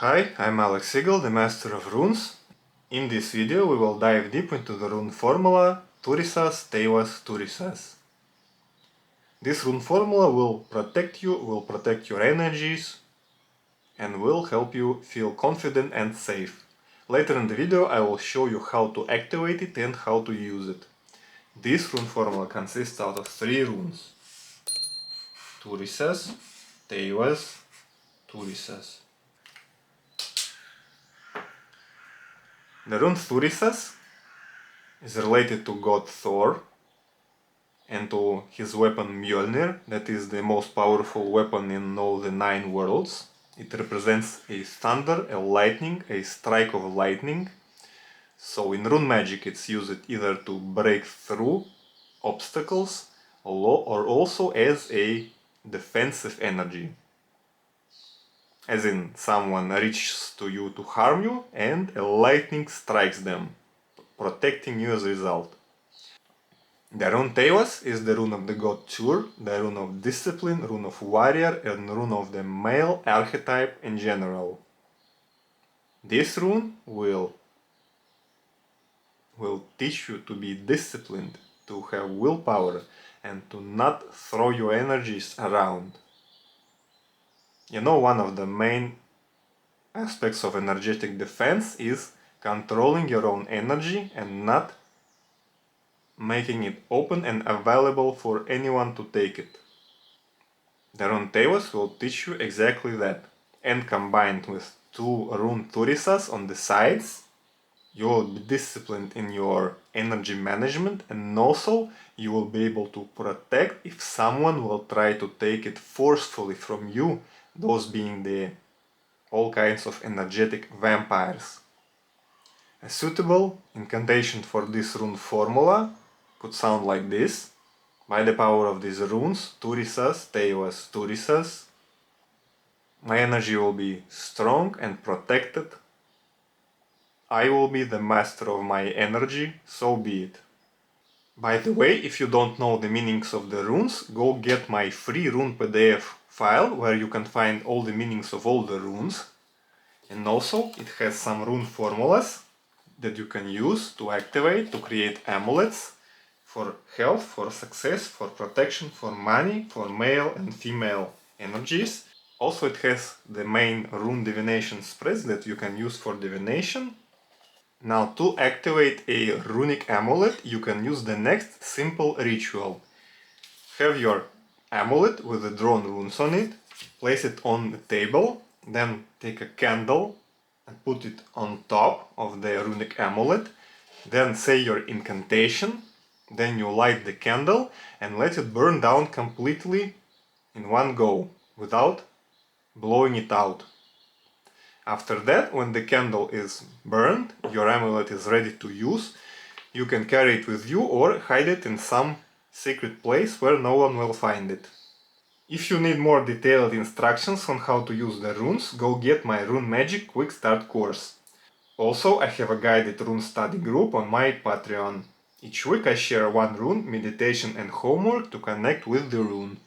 Hi, I'm Alex Eagle, the Master of Runes. In this video we will dive deep into the rune formula Turisas Teivas Turisas. This rune formula will protect your energies, and will help you feel confident and safe. Later in the video I will show you how to activate it and how to use it. This rune formula consists out of 3 runes. Turisas, Teivas, Turisas. The rune Turisas is related to god Thor and to his weapon Mjolnir, that is the most powerful weapon in all the 9 worlds. It represents a thunder, a lightning, a strike of lightning. So in rune magic it's used either to break through obstacles or also as a defensive energy. As in, someone reaches to you to harm you and a lightning strikes them, protecting you as a result. The rune Teivas is the rune of the god Tur, the rune of discipline, rune of warrior, and rune of the male archetype in general. This rune will teach you to be disciplined, to have willpower, and to not throw your energies around. You know, one of the main aspects of energetic defense is controlling your own energy and not making it open and available for anyone to take it. The rune Teivas will teach you exactly that, and combined with 2 rune Turisas on the sides, you will be disciplined in your energy management, and also you will be able to protect if someone will try to take it forcefully from you, those being the all kinds of energetic vampires. A suitable incantation for this rune formula could sound like this. By the power of these runes, Turisas, Teivas, Turisas, my energy will be strong and protected. I will be the master of my energy, so be it. By the way, if you don't know the meanings of the runes, go get my free rune PDF file where you can find all the meanings of all the runes. And also, it has some rune formulas that you can use to activate, to create amulets for health, for success, for protection, for money, for male and female energies. Also, it has the main rune divination spreads that you can use for divination. Now, to activate a runic amulet, you can use the next simple ritual. Have your amulet with the drawn runes on it, place it on the table, then take a candle and put it on top of the runic amulet, then say your incantation, then you light the candle and let it burn down completely in one go, without blowing it out. After that, when the candle is burned, your amulet is ready to use. You can carry it with you or hide it in some secret place where no one will find it. If you need more detailed instructions on how to use the runes, go get my Rune Magick Quick Start course. Also, I have a guided rune study group on my Patreon. Each week I share 1 rune, meditation and homework to connect with the rune.